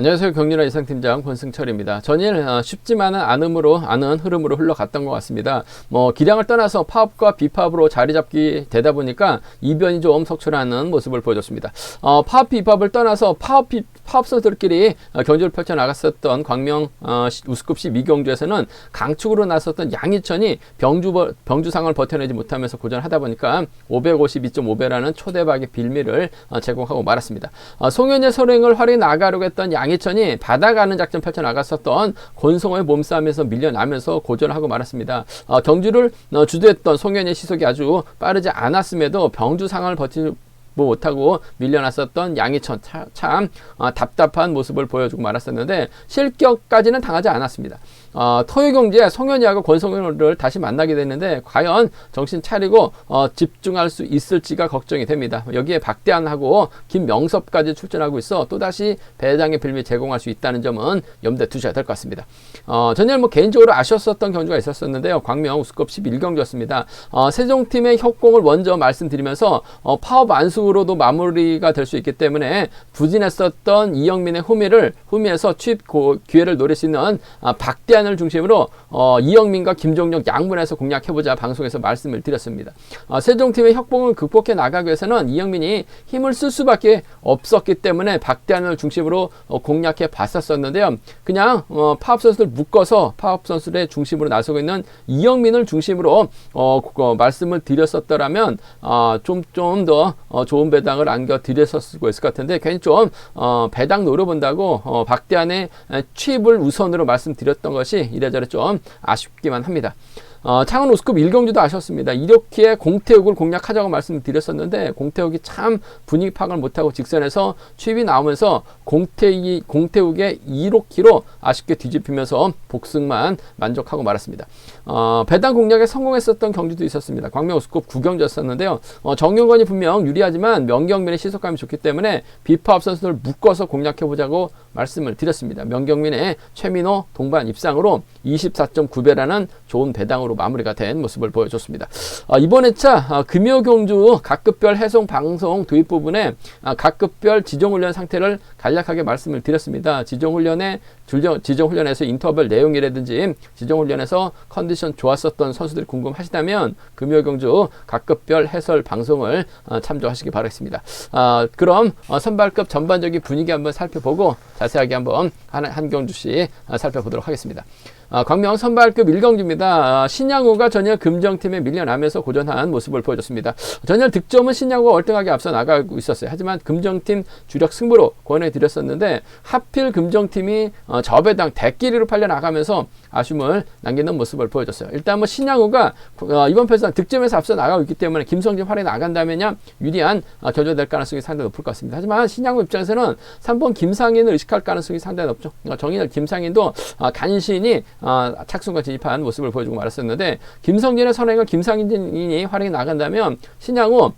안녕하세요. 경륜아 이상팀장 권승철입니다. 전일 쉽지만은 않은 흐름으로 흘러갔던 것 같습니다. 기량을 떠나서 파업과 비파업으로 자리잡기 되다 보니까 이변이 좀 속출하는 모습을 보여줬습니다. 파업 비파업을 떠나서 파업 선수들끼리 경주를 펼쳐나갔었던 광명 우스컵시 미경주에서는 강축으로 나섰던 양희천이 병주상을 버텨내지 못하면서 고전하다 보니까 552.5배라는 초대박의 빌미를 제공하고 말았습니다. 송현의 선행을 활용해 나가려고 했던 양희천이 받아가는 작전 펼쳐나갔었던 권성호의 몸싸움에서 밀려나면서 고전하고 말았습니다. 경주를 주도했던 송현의 시속이 아주 빠르지 않았음에도 병주상을 버티지 못하고 밀려났었던 양희천 참 답답한 모습을 보여주고 말았었는데 실격까지는 당하지 않았습니다. 토요 경기에 송현이하고 권성호를 다시 만나게 됐는데 과연 정신 차리고 집중할 수 있을지가 걱정이 됩니다. 여기에 박대환하고 김명섭까지 출전하고 있어 또다시 배당의 빌미 제공할 수 있다는 점은 염두에 두셔야 될 것 같습니다. 전일 개인적으로 아쉬웠었던 경주가 있었는데요. 광명 우스컵 11경기였습니다. 세종팀의 협공을 먼저 말씀드리면서 파업 안승으로도 마무리가 될 수 있기 때문에 부진했었던 이영민의 후미에서 취입 기회를 노릴 수 있는 박대환 을 중심으로 이영민과 김종혁 양분에서 공략해보자 방송에서 말씀을 드렸습니다. 세종팀의 협공을 극복해 나가기 위해서는 이영민이 힘을 쓸 수밖에 없었기 때문에 박대환을 중심으로 공략해 봤었는데요. 그냥 파업 선수들 묶어서 파업 선수들의 중심으로 나서고 있는 이영민을 중심으로 말씀을 드렸었더라면 좀 더 좋은 배당을 안겨드렸을 수 있을 것 같은데 괜히 좀 배당 노려본다고 박대환의 취입을 우선으로 말씀드렸던 것이 이래저래 좀 아쉽기만 합니다. 창원 우스컵 1경주도 아쉬웠습니다. 이렇게 공태욱을 공략하자고 말씀드렸었는데 공태욱이 참 분위기 파악을 못하고 직선에서 취입이 나오면서 공태욱의 2호키로 아쉽게 뒤집히면서 복승만 만족하고 말았습니다. 배당 공략에 성공했었던 경주도 있었습니다. 광명 우스컵 9경주였었는데요. 정용건이 분명 유리하지만 명경민의 시속감이 좋기 때문에 비파업 선수들 묶어서 공략해보자고 말씀을 드렸습니다. 명경민의 최민호 동반 입상으로 24.9배라는 좋은 배당으로 마무리가 된 모습을 보여줬습니다. 이번 회차 금요경주 각급별 해송 방송 도입 부분에 각급별 지정훈련 상태를 간략하게 말씀을 드렸습니다. 지정훈련에서 인터벌 내용이라든지 지정훈련에서 컨디션 좋았었던 선수들이 궁금하시다면 금요경주 각급별 해설 방송을 참조하시기 바라겠습니다. 그럼 선발급 전반적인 분위기 한번 살펴보고 자세하게 한번 한 경주씩 살펴보도록 하겠습니다. 광명 선발급 1경주입니다. 신양호가 전열 금정팀에 밀려나면서 고전한 모습을 보여줬습니다. 전열 득점은 신양호가 월등하게 앞서 나가고 있었어요. 하지만 금정팀 주력 승부로 권해드렸었는데 하필 금정팀이 저배당 대끼리로 팔려나가면서 아쉬움을 남기는 모습을 보여줬어요. 일단 신양호가 이번 패스는 득점에서 앞서 나가고 있기 때문에 김성진 활에 나간다면 유리한 결정이 될 가능성이 상당히 높을 것 같습니다. 하지만 신양호 입장에서는 3번 김상인을 의식할 가능성이 상당히 높죠. 정인을 김상인도 간신히 착순과 진입한 모습을 보여주고 말았었는데 김성진의 선행을 김상인이 활용해 나간다면 신양호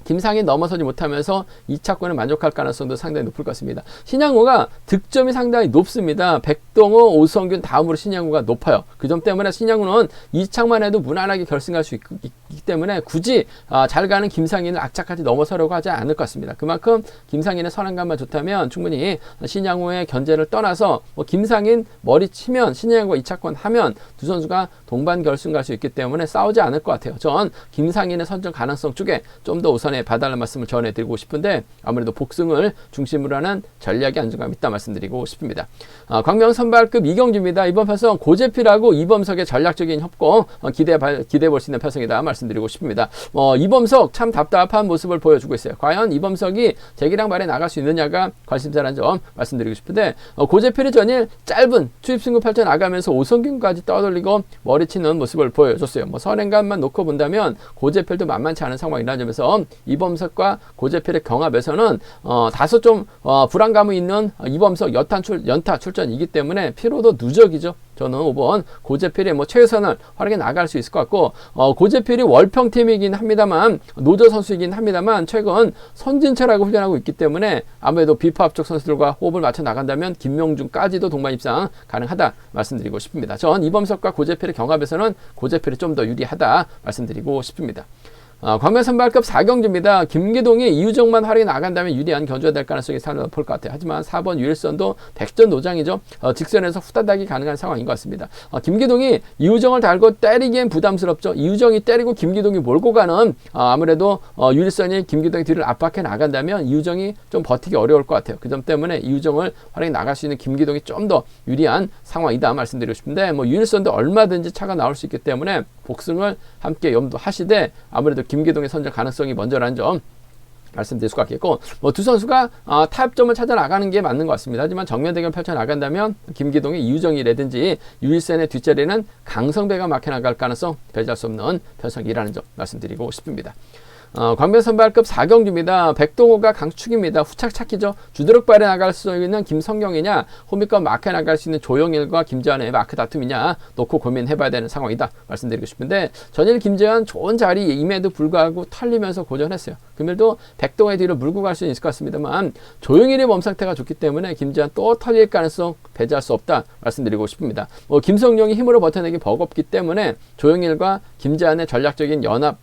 김상인 넘어서지 못하면서 2차권에 만족할 가능성도 상당히 높을 것 같습니다. 신양호가 득점이 상당히 높습니다. 백동호, 오성균 다음으로 신양호가 높아요. 그 점 때문에 신양호는 2차만 해도 무난하게 결승할 수 있기 때문에 굳이 잘 가는 김상인을 악착같이 넘어서려고 하지 않을 것 같습니다. 그만큼 김상인의 선행감만 좋다면 충분히 신양호의 견제를 떠나서 김상인 머리 치면 신양호가 2차권 하면 두 선수가 동반 결승 갈 수 있기 때문에 싸우지 않을 것 같아요. 전 김상인의 선정 가능성 쪽에 좀 더 우선 봐달라는 말씀을 전해드리고 싶은데 아무래도 복승을 중심으로 하는 전략이 안정감 있다 말씀드리고 싶습니다. 광명 선발급 2경주입니다. 이번 편성 고재필하고 이범석의 전략적인 협공 기대해 볼 수 있는 편성이다 말씀드리고 싶습니다. 이범석 참 답답한 모습을 보여주고 있어요. 과연 이범석이 재기량 발에 나갈 수 있느냐가 관심사라는 점 말씀드리고 싶은데 고재필이 전일 짧은 투입 승부 펼쳐 나가면서 오성균까지 떠돌리고 머리치는 모습을 보여줬어요. 선행감만 놓고 본다면 고재필도 만만치 않은 상황이라는 점에서 이범석과 고재필의 경합에서는 다소 좀 불안감이 있는 이범석 연타 출전이기 때문에 피로도 누적이죠. 저는 5번 고재필이 최선을 활용해 나갈 수 있을 것 같고 고재필이 월평팀이긴 합니다만 노조 선수이긴 합니다만 최근 선진철하고 훈련하고 있기 때문에 아무래도 비파업 쪽 선수들과 호흡을 맞춰 나간다면 김명준까지도 동반 입상 가능하다 말씀드리고 싶습니다. 전 이범석과 고재필의 경합에서는 고재필이 좀 더 유리하다 말씀드리고 싶습니다. 광명 선발급 4경주입니다. 김기동이 이유정만 활약이 나간다면 유리한 견주가 될 가능성이 상당히 높을 것 같아요. 하지만 4번 유일선도 백전 노장이죠. 직선에서 후다닥이 가능한 상황인 것 같습니다. 김기동이 이유정을 달고 때리기엔 부담스럽죠. 이유정이 때리고 김기동이 몰고 가는 아무래도 유일선이 김기동의 뒤를 압박해 나간다면 이유정이 좀 버티기 어려울 것 같아요. 그 점 때문에 이유정을 활약이 나갈 수 있는 김기동이 좀 더 유리한 상황이다 말씀드리고 싶은데 유일선도 얼마든지 차가 나올 수 있기 때문에 복승을 함께 염두하시되 아무래도 김기동의 선전 가능성이 먼저라는 점 말씀드릴 수가 있겠고 두 선수가 타협점을 찾아 나가는 게 맞는 것 같습니다. 하지만 정면 대결 펼쳐 나간다면 김기동의 이유정이라든지 유일선의 뒷자리는 강성배가 막혀 나갈 가능성 배제할 수 없는 편성이라는 점 말씀드리고 싶습니다. 광명 선발급 4경주입니다. 백동호가 강축입니다. 후착 찾기죠. 주드럭발에 나갈 수 있는 김성경이냐 호미권 마크에 나갈 수 있는 조영일과 김재환의 마크 다툼이냐 놓고 고민해봐야 되는 상황이다 말씀드리고 싶은데 전일 김재환 좋은 자리임에도 불구하고 털리면서 고전했어요. 금일도 백동호의 뒤로 물고 갈 수 있을 것 같습니다만 조영일의 몸 상태가 좋기 때문에 김재환 또 털릴 가능성 배제할 수 없다 말씀드리고 싶습니다. 김성경이 힘으로 버텨내기 버겁기 때문에 조영일과 김재환의 전략적인 연합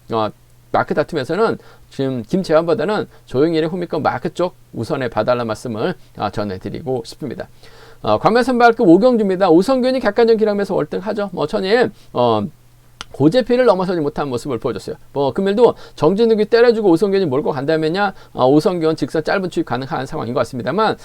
마크 다툼에서는 지금 김재환보다는 조영일의 호미권 마크 쪽 우선에 봐달라는 말씀을 전해드리고 싶습니다. 광명 선발급 5경주입니다. 오성균이 객관적 기량에서 월등하죠. 천일 고재피를 넘어서지 못한 모습을 보여줬어요. 금일도 정진욱이 때려주고 오성균이 몰고 간다면야 오성균 직선 짧은 추입 가능한 상황인 것 같습니다만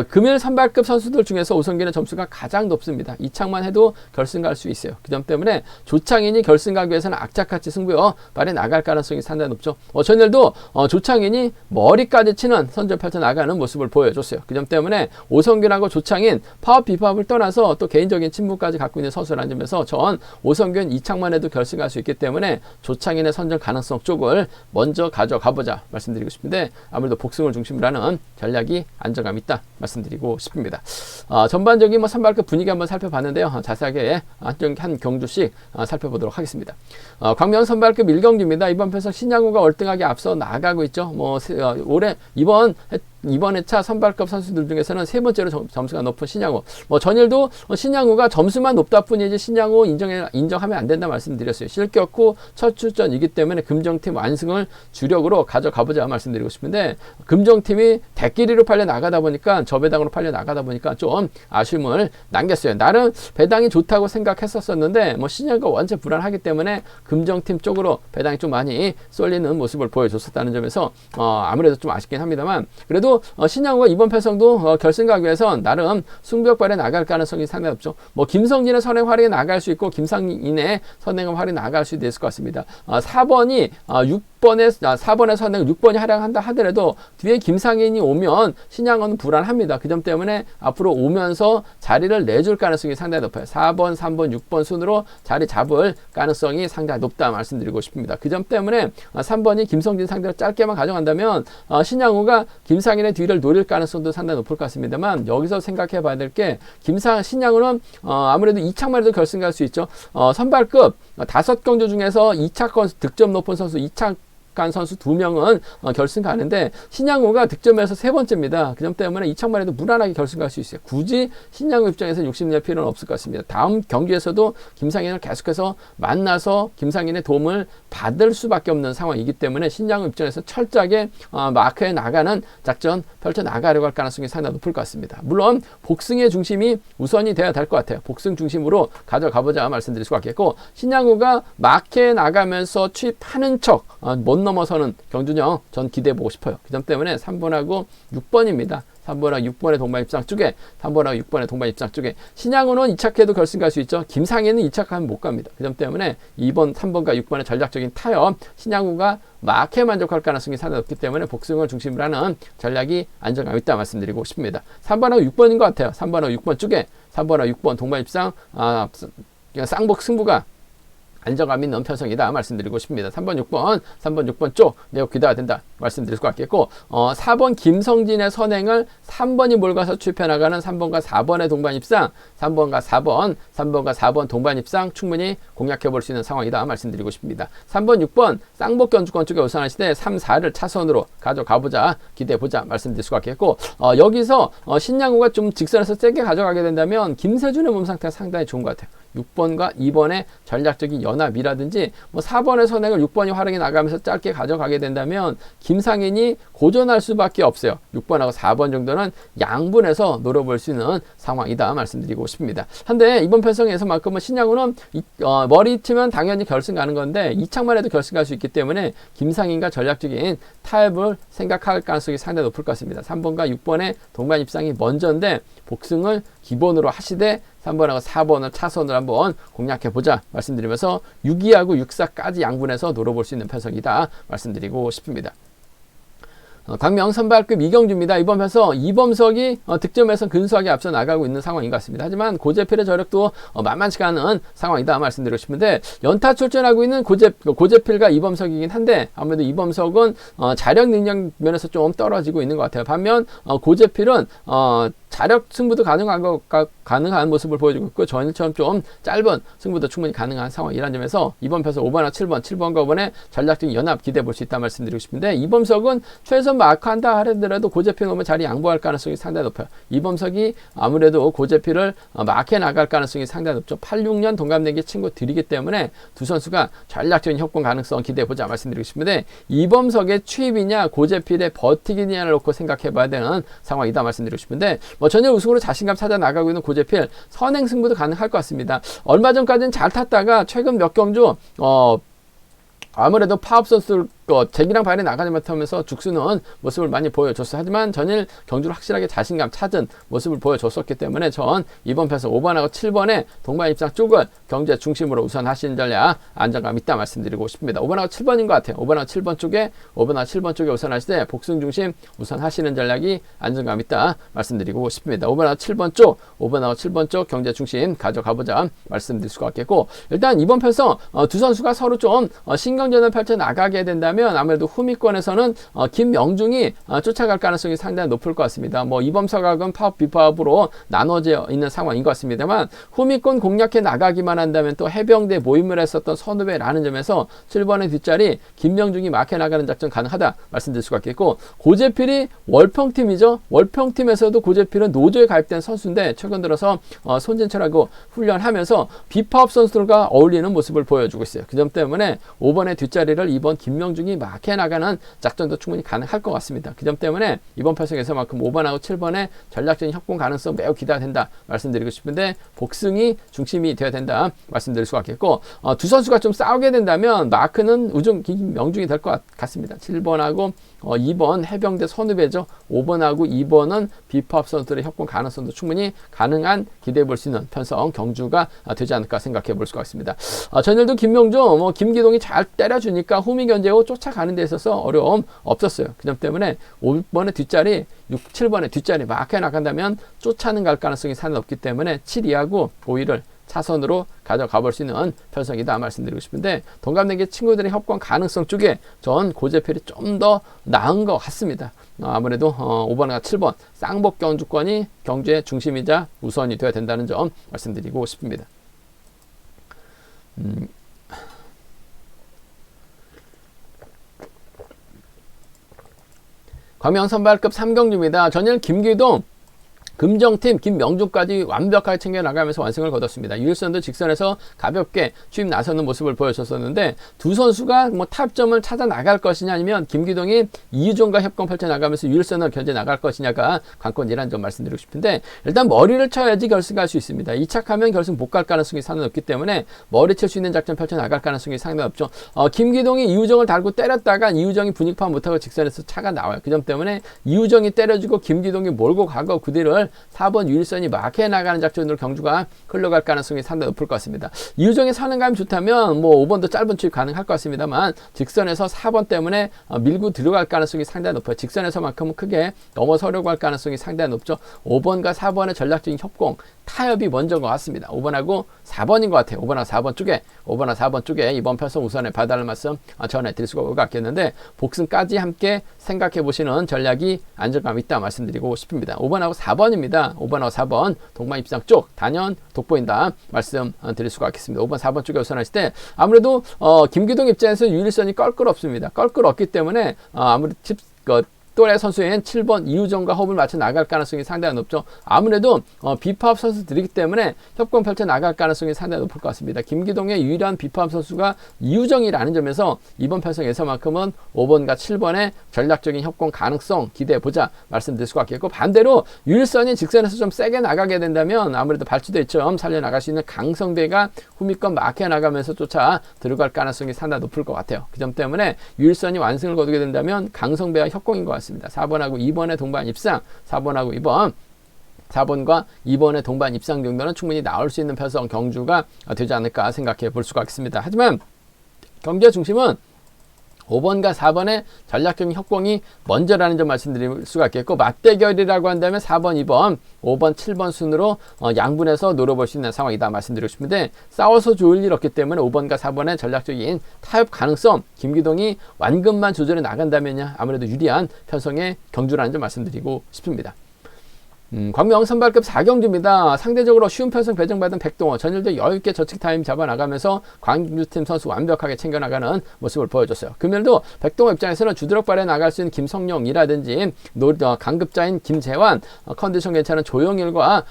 금일 선발급 선수들 중에서 오성균의 점수가 가장 높습니다. 이창만 해도 결승 갈 수 있어요. 그 점 때문에 조창인이 결승 가기 위해서는 악착같이 승부여 발에 나갈 가능성이 상당히 높죠. 전일도 조창인이 머리까지 치는 선전 펼쳐 나가는 모습을 보여줬어요. 그 점 때문에 오성균하고 조창인 파업 비파업을 떠나서 또 개인적인 친분까지 갖고 있는 선수라는 점에서 전 오성균 이창만 해도 결승할 수 있기 때문에 조창인의 선전 가능성 쪽을 먼저 가져가보자 말씀드리고 싶은데 아무래도 복승을 중심으로 하는 전략이 안정감 있다 말씀드리고 싶습니다. 전반적인 선발급 분위기 한번 살펴봤는데요. 자세하게 한 경주씩 살펴보도록 하겠습니다. 광명 선발급 1경주입니다. 이번 편성 신양호가 월등하게 앞서 나가고 있죠. 올해 이번 회차 선발급 선수들 중에서는 세 번째로 점수가 높은 신양호. 전일도 신양호가 점수만 높다 뿐이지 신양호 인정하면 안 된다 말씀드렸어요. 실격후 첫 출전이기 때문에 금정팀 완승을 주력으로 가져가보자 말씀드리고 싶은데 금정팀이 대끼리로 팔려 나가다 보니까 저배당으로 팔려 나가다 보니까 좀 아쉬움을 남겼어요. 나름 배당이 좋다고 생각했었는데 신양호가 원체 불안하기 때문에 금정팀 쪽으로 배당이 좀 많이 쏠리는 모습을 보여줬었다는 점에서 아무래도 좀 아쉽긴 합니다만 그래도 신양호가 이번 패성도 결승 가기 위해선 나름 승부욕발에 나갈 가능성이 상당히 높죠. 김성진의 선행 활약에 나갈 수 있고 김상인의 선행은 활약에 나갈 수도 있을 것 같습니다. 4번의 선행 6번이 활약한다 하더라도 뒤에 김상인이 오면 신양호는 불안합니다. 그 점 때문에 앞으로 오면서 자리를 내줄 가능성이 상당히 높아요. 4번, 3번, 6번 순으로 자리 잡을 가능성이 상당히 높다 말씀드리고 싶습니다. 그 점 때문에 3번이 김성진 상대로 짧게만 가져간다면 신양호가 김상인의 뒤를 노릴 가능성도 상당히 높을 것 같습니다만 여기서 생각해 봐야 될 게 신양호는 아무래도 2착만 해도 결승 갈 수 있죠. 선발급 5경주 중에서 2착 득점 높은 선수 2착 간 선수 2명은 결승 가는데 신양호가 득점에서 세 번째입니다. 그 점 때문에 이창만 해도 무난하게 결승 갈 수 있어요. 굳이 신양호 입장에서 욕심낼 필요는 없을 것 같습니다. 다음 경기에서도 김상인을 계속해서 만나서 김상인의 도움을 받을 수밖에 없는 상황이기 때문에 신양호 입장에서 철저하게 마크에 나가는 작전 펼쳐 나가려고 할 가능성이 상당히 높을 것 같습니다. 물론 복승의 중심이 우선이 돼야 될 것 같아요. 복승 중심으로 가져가보자 말씀드릴 수가 있겠고 신양호가 마크에 나가면서 취입하는 척 못 넘어서는 경준영 전 기대해보고 싶어요. 그 점 때문에 3번하고 6번입니다. 3번하고 6번의 동반 입상 쪽에 3번하고 6번의 동반 입상 쪽에 신양호는 2착해도 결승 갈 수 있죠. 김상희는 2착하면 못 갑니다. 그 점 때문에 2번, 3번과 6번의 전략적인 타협 신양호가 마크에 만족할 가능성이 상당히 높기 때문에 복승을 중심으로 하는 전략이 안정감 있다 말씀드리고 싶습니다. 3번하고 6번인 것 같아요. 3번하고 6번 쪽에 3번하고 6번 동반 입상 쌍복 승부가 안정감 있는 편성이다 말씀드리고 싶습니다. 3번, 6번 쪽 매우 기대가 된다 말씀드릴 것 같겠고 4번 김성진의 선행을 3번이 몰가서 출입해 나가는 3번과 4번의 동반 입상 3번과 4번 동반 입상 충분히 공략해 볼 수 있는 상황이다 말씀드리고 싶습니다. 3번, 6번 쌍복 견주권 쪽에 우선하시되 3, 4를 차선으로 가져가보자 기대해보자 말씀드릴 수가 있겠고 여기서 신양호가 좀 직선에서 세게 가져가게 된다면 김세준의 몸 상태가 상당히 좋은 것 같아요. 6번과 2번의 전략적인 연합이라든지 뭐 4번의 선행을 6번이 활용해 나가면서 짧게 가져가게 된다면 김상인이 고전할 수밖에 없어요. 6번하고 4번 정도는 양분해서 노려볼 수 있는 상황이다 말씀드리고 싶습니다. 한데 이번 편성에서만큼은 신양훈은 머리 치면 당연히 결승 가는 건데 이창만 해도 결승 갈 수 있기 때문에 김상인과 전략적인 타협을 생각할 가능성이 상당히 높을 것 같습니다. 3번과 6번의 동반 입상이 먼저인데 복승을 기본으로 하시되 3번하고 4번을 차선으로 한번 공략해보자 말씀드리면서 6-2하고 6-4까지 양분해서 노려볼 수 있는 편성이다 말씀드리고 싶습니다. 광명 선발급 이경주입니다. 이번 편서 이범석이 득점에서 근소하게 앞서 나가고 있는 상황인 것 같습니다. 하지만 고재필의 저력도 만만치가 않은 상황이다 말씀드리고 싶은데 연타 출전하고 있는 고재필과 이범석이긴 한데 아무래도 이범석은 자력 능력 면에서 좀 떨어지고 있는 것 같아요. 반면 고재필은 자력 승부도 가능한 모습을 보여주고 있고 전일처럼 좀 짧은 승부도 충분히 가능한 상황이라는 점에서 이번 편서 5번과 7번과 5번의 전략적인 연합 기대해 볼 수 있다 말씀드리고 싶은데 이범석은 최선 마크한다 하더라도 고재필 오면 자리 양보할 가능성이 상당히 높아요. 이범석이 아무래도 고재필을 마크해 나갈 가능성이 상당히 높죠. 86년 동갑내기 친구들이기 때문에 두 선수가 전략적인 협공 가능성 기대해 보자 말씀드리고 싶은데 이범석의 취입이냐 고재필의 버티기냐를 놓고 생각해 봐야 되는 상황이다 말씀드리고 싶은데 전혀 우승으로 자신감 찾아 나가고 있는 고재필 선행 승부도 가능할 것 같습니다. 얼마 전까지는 잘 탔다가 최근 몇 경주 아무래도 파업 선수 재기랑 발이 나가지 못하면서 죽수는 모습을 많이 보여줬어요. 하지만 전일 경주를 확실하게 자신감 찾은 모습을 보여줬었기 때문에 전 이번 편에서 5번하고 7번의 동반 입상 쪽을 경제 중심으로 우선 하시는 전략 안정감 있다 말씀드리고 싶습니다. 5번하고 7번인 것 같아요. 5번하고 7번 쪽에 우선 하실 때 복승 중심 우선 하시는 전략이 안정감 있다 말씀드리고 싶습니다. 5번하고 7번 쪽 경제 중심 가져가보자 말씀드릴 수가 있겠고 일단 이번 편에서 두 선수가 서로 좀 신경전을 펼쳐 나가게 된다면 아무래도 후미권에서는 김명중이 쫓아갈 가능성이 상당히 높을 것 같습니다. 이범석하고는 파업 비파업으로 나눠져 있는 상황인 것 같습니다만 후미권 공략해 나가기만 한다면 또 해병대 모임을 했었던 선후배라는 점에서 7번의 뒷자리 김명중이 막혀 나가는 작전 가능하다 말씀드릴 수가 있겠고 고재필이 월평팀이죠. 월평팀에서도 고재필은 노조에 가입된 선수인데 최근 들어서 손진철하고 훈련하면서 비파업 선수들과 어울리는 모습을 보여주고 있어요. 그 점 때문에 5번의 뒷자리를 이번 김명중이 막해 나가는 작전도 충분히 가능할 것 같습니다. 그 점 때문에 이번 편성에서만큼 5번하고 7번의 전략적인 협공 가능성 매우 기대가 된다 말씀드리고 싶은데 복승이 중심이 되어야 된다 말씀드릴 수가 있겠고 두 선수가 좀 싸우게 된다면 마크는 김명중이 될 것 같습니다. 7번하고 2번 해병대 선후배죠. 5번하고 2번은 비파업 선수들의 협공 가능성도 충분히 가능한 기대해 볼 수 있는 편성 경주가 되지 않을까 생각해 볼 수가 있습니다. 전일도 김명중, 김기동이 잘 때려주니까 후미 견제고 쫓아가는 데 있어서 어려움 없었어요. 그 점 때문에 5번의 뒷자리, 7번의 뒷자리 막혀 나간다면 쫓아는 갈 가능성이 상당히 높기 때문에 7-2하고 5-1을 차선으로 가져가 볼 수 있는 편성이다 말씀드리고 싶은데 동갑내기 친구들의 협권 가능성 쪽에 전 고재필이 좀 더 나은 것 같습니다. 아무래도 5번과 7번 쌍복 경주권이 경주의 중심이자 우선이 되어야 된다는 점 말씀드리고 싶습니다. 광명 선발급 3경주입니다. 전일 김기동 금정팀 김명중까지 완벽하게 챙겨나가면서 완승을 거뒀습니다. 유일선도 직선에서 가볍게 추임 나서는 모습을 보여줬었는데 두 선수가 타점을 찾아 나갈 것이냐 아니면 김기동이 이유종과 협공 펼쳐나가면서 유일선을 견제 나갈 것이냐가 관건이라는 점 말씀드리고 싶은데 일단 머리를 쳐야지 결승 갈 수 있습니다. 이착하면 결승 못 갈 가능성이 상당히 높기 때문에 머리 칠 수 있는 작전 펼쳐나갈 가능성이 상당히 높죠. 김기동이 이유종을 달고 때렸다가 이유종이 분위기파 못하고 직선에서 차가 나와요. 그 점 때문에 이유종이 때려주고 김기동이 몰고 가고 그 뒤를 4번 유일선이 막해 나가는 작전으로 경주가 흘러갈 가능성이 상당히 높을 것 같습니다. 이유정의 선행감이 좋다면 5번도 짧은 추입 가능할 것 같습니다만 직선에서 4번 때문에 밀고 들어갈 가능성이 상당히 높아요. 직선에서만큼은 크게 넘어서려고 할 가능성이 상당히 높죠. 5번과 4번의 전략적인 협공 타협이 먼저인 것 같습니다. 5번하고 4번인 것 같아요. 5번하고 4번 쪽에 이번 편성 우선에 봐달라는 말씀 전해드릴 수가 있겠는데 복승까지 함께 생각해 보시는 전략이 안정감 있다 말씀드리고 싶습니다. 5번하고 4번입니다. 5번하고 4번 동반 입상 쪽 단연 돋보인다 말씀 드릴 수가 있겠습니다. 5번 4번 쪽에 우선하실 때 아무래도 김기동 입장에서 유일선이 껄끄럽습니다. 껄끄럽기 때문에 아무래도 또래 선수인 7번 이우정과 호흡을 맞춰 나갈 가능성이 상당히 높죠. 아무래도 비파업 선수들이기 때문에 협공 펼쳐 나갈 가능성이 상당히 높을 것 같습니다. 김기동의 유일한 비파업 선수가 이우정이라는 점에서 이번 편성에서만큼은 5번과 7번의 전략적인 협공 가능성 기대해보자 말씀드릴 수가 있겠고, 반대로 유일선이 직선에서 좀 세게 나가게 된다면 아무래도 발주대처럼 살려나갈 수 있는 강성배가 후미권 막혀 나가면서 쫓아 들어갈 가능성이 상당히 높을 것 같아요. 그 점 때문에 유일선이 완승을 거두게 된다면 강성배와 협공인 것 같습니다. 4번하고 2번의 동반 입상, 4번하고 2번 4번과 2번의 동반 입상 정도는 충분히 나올 수 있는 편성 경주가 되지 않을까 생각해 볼 수가 있습니다. 하지만 경주의 중심은 5번과 4번의 전략적인 협공이 먼저라는 점 말씀드릴 수가 있겠고, 맞대결이라고 한다면 4번, 2번, 5번, 7번 순으로 양분해서 노려볼 수 있는 상황이다 말씀드리고 싶은데, 싸워서 좋을 일 없기 때문에 5번과 4번의 전략적인 타협 가능성, 김기동이 완급만 조절해 나간다면 아무래도 유리한 편성의 경주라는 점 말씀드리고 싶습니다. 광명 선발급 4경주입니다. 상대적으로 쉬운 편성 배정받은 백동호, 전일도 여유있게 저측 타임 잡아나가면서 광주팀 선수 완벽하게 챙겨나가는 모습을 보여줬어요. 금일도 백동호 입장에서는 주드럭발에 나갈 수 있는 김성룡이라든지 강급자인 김재환, 컨디션 괜찮은 조영일과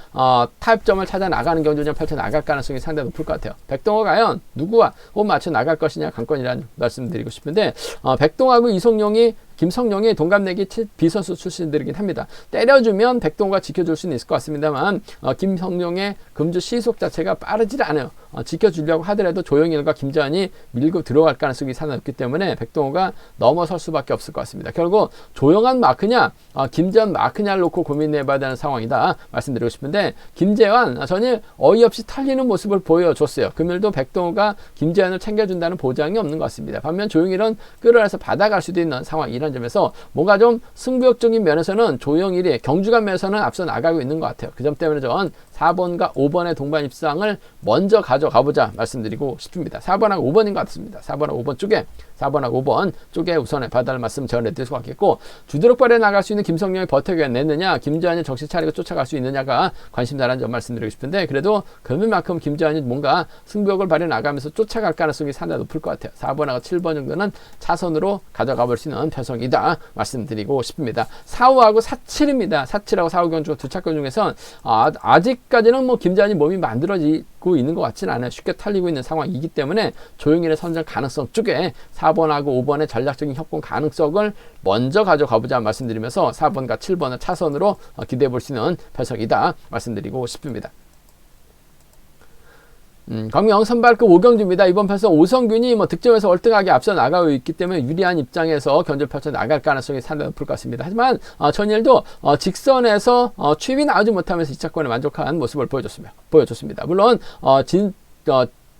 타협점을 찾아 나가는 경주 좀 펼쳐 나갈 가능성이 상당히 높을 것 같아요. 백동호가 과연 누구와 호흡 맞춰 나갈 것이냐 관건이라는 말씀드리고 싶은데, 백동호하고 이성룡이 김성룡이 동갑내기 비선수 출신들이긴 합니다. 때려주면 백동호가 지켜줄 수는 있을 것 같습니다만 김성룡의 금주 시속 자체가 빠르질 않아요. 지켜주려고 하더라도 조영일과 김재환이 밀고 들어갈 가능성이 상당히 높기 때문에 백동호가 넘어설 수밖에 없을 것 같습니다. 결국 조영한 마크냐 김재환 마크냐를 놓고 고민해봐야 되는 상황이다 말씀드리고 싶은데, 김재환 전일 어이없이 털리는 모습을 보여줬어요. 금일도 백동호가 김재환을 챙겨준다는 보장이 없는 것 같습니다. 반면 조영일은 끌어내서 받아갈 수도 있는 상황이라는 점에서 뭔가 좀 승부욕적인 면에서는 조영일이 경주간 면에서는 앞서 나가고 있는 것 같아요. 그 점 때문에 전 4번과 5번의 동반 입상을 먼저 가져가보자 말씀드리고 싶습니다. 4번하고 5번인 것 같습니다. 4번하고 5번 쪽에 우선의 받아를 말씀 전해드릴 수가 있겠고, 주드럭발에 나갈 수 있는 김성룡이 버텨내느냐, 김재환이 정신 차리고 쫓아갈 수 있느냐가 관심사라는 점 말씀드리고 싶은데, 그래도 금일만큼 김재환이 뭔가 승부욕을 발휘해 나가면서 쫓아갈 가능성이 상당히 높을 것 같아요. 4번하고 7번 정도는 차선으로 가져가 볼 수 있는 편성이다 말씀드리고 싶습니다. 4호하고 47입니다. 47하고 4호 경주가 두 차권 중에선 아직까지는 뭐 김재환이 몸이 만들어지고 있는 것 같지는 않아요. 쉽게 털리고 있는 상황이기 때문에 조영일의 선정 가능성 쪽에 4번하고 5번의 전략적인 협공 가능성을 먼저 가져가보자 말씀드리면서 4번과 7번을 차선으로 기대해 볼 수 있는 편성이다 말씀드리고 싶습니다. 광명 선발급 5경주입니다. 이번 편성 오성균이 득점에서 월등하게 앞서 나가고 있기 때문에 유리한 입장에서 견제를 펼쳐 나갈 가능성이 상당히 높을 것 같습니다. 하지만 전일도 직선에서 추입이 나오지 못하면서 2차권에 만족한 모습을 보여줬습니다. 물론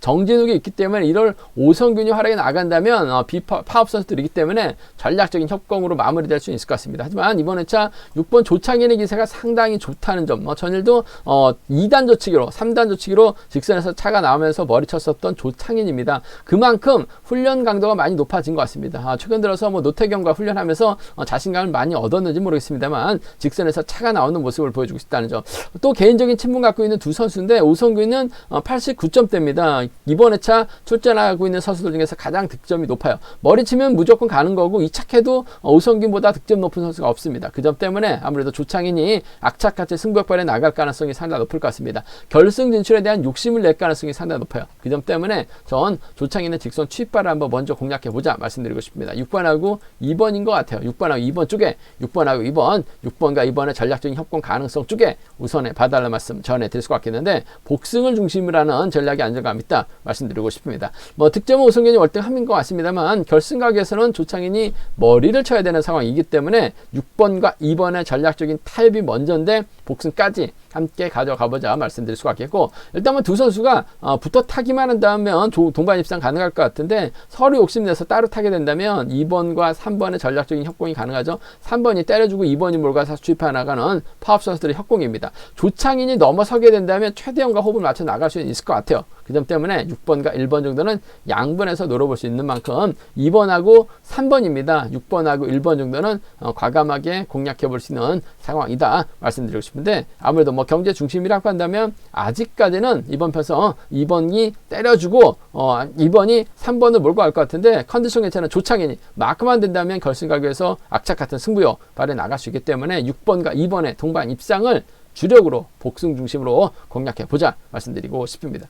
정진욱이 있기 때문에 이럴 오성균이 활약에 나간다면 파업 선수들이기 때문에 전략적인 협공으로 마무리될 수 있을 것 같습니다. 하지만 이번 회차 6번 조창인의 기세가 상당히 좋다는 점, 전일도 2단 조치기로 3단 조치기로 직선에서 차가 나오면서 머리쳤었던 조창인입니다. 그만큼 훈련 강도가 많이 높아진 것 같습니다. 최근 들어서 노태경과 훈련하면서 자신감을 많이 얻었는지 모르겠습니다만 직선에서 차가 나오는 모습을 보여주고 있다는 점, 또 개인적인 친분 갖고 있는 두 선수인데 오성균은 89점대입니다. 이번 회차 출전하고 있는 선수들 중에서 가장 득점이 높아요. 머리 치면 무조건 가는 거고 이착해도 오성균보다 득점 높은 선수가 없습니다. 그 점 때문에 아무래도 조창인이 악착같이 승부욕발에 나갈 가능성이 상당히 높을 것 같습니다. 결승 진출에 대한 욕심을 낼 가능성이 상당히 높아요. 그 점 때문에 전 조창인의 직선 취입발을 한번 먼저 공략해보자 말씀드리고 싶습니다. 6번하고 2번인 것 같아요. 6번하고 2번 쪽에 6번하고 2번, 6번과 2번의 전략적인 협공 가능성 쪽에 우선의 봐달라는 말씀 전해드릴 수가 있겠는데, 복승을 중심으로 하는 전략의 안정감이 있다 말씀드리고 싶습니다. 득점은 오성균이 월등함인 것 같습니다만 결승 가기에서는 조창인이 머리를 쳐야 되는 상황이기 때문에 6번과 2번의 전략적인 타협이 먼저인데 복승까지 함께 가져가보자 말씀드릴 수가 있겠고, 일단은 두 선수가 붙어 타기만 한다면 동반 입상 가능할 것 같은데 서로 욕심내서 따로 타게 된다면 2번과 3번의 전략적인 협공이 가능하죠. 3번이 때려주고 2번이 몰가서 추입해 나가는 파업 선수들의 협공입니다. 조창인이 넘어서게 된다면 최대형과 호흡을 맞춰 나갈 수 있을 것 같아요. 그 그 점 때문에 6번과 1번 정도는 양분해서 노려볼 수 있는 만큼 2번하고 3번입니다. 6번하고 1번 정도는 과감하게 공략해 볼 수 있는 상황이다 말씀드리고 싶은데, 아무래도 뭐 경제 중심이라고 한다면 아직까지는 이번 편서 2번이 때려주고 2번이 3번을 몰고 갈 것 같은데, 컨디션 괜찮은 조창현이 마크만 된다면 결승가격에서 악착 같은 승부욕 발휘 나갈 수 있기 때문에 6번과 2번의 동반 입상을 주력으로 복승 중심으로 공략해 보자 말씀드리고 싶습니다.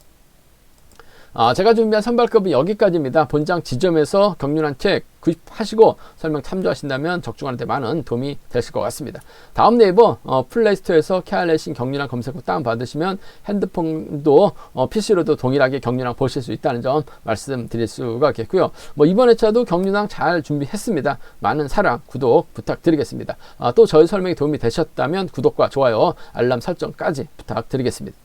제가 준비한 선발급은 여기까지입니다. 본장 지점에서 경륜한 책 구입하시고 설명 참조하신다면 적중하는데 많은 도움이 되실 것 같습니다. 다음 네이버 플레이스토어에서 케알레신 경륜한 검색어 다운받으시면 핸드폰도 PC로도 동일하게 경륜한 보실 수 있다는 점 말씀드릴 수가 있겠고요. 뭐 이번 회차도 경륜한 잘 준비했습니다. 많은 사랑, 구독 부탁드리겠습니다. 또 저희 설명이 도움이 되셨다면 구독과 좋아요, 알람 설정까지 부탁드리겠습니다.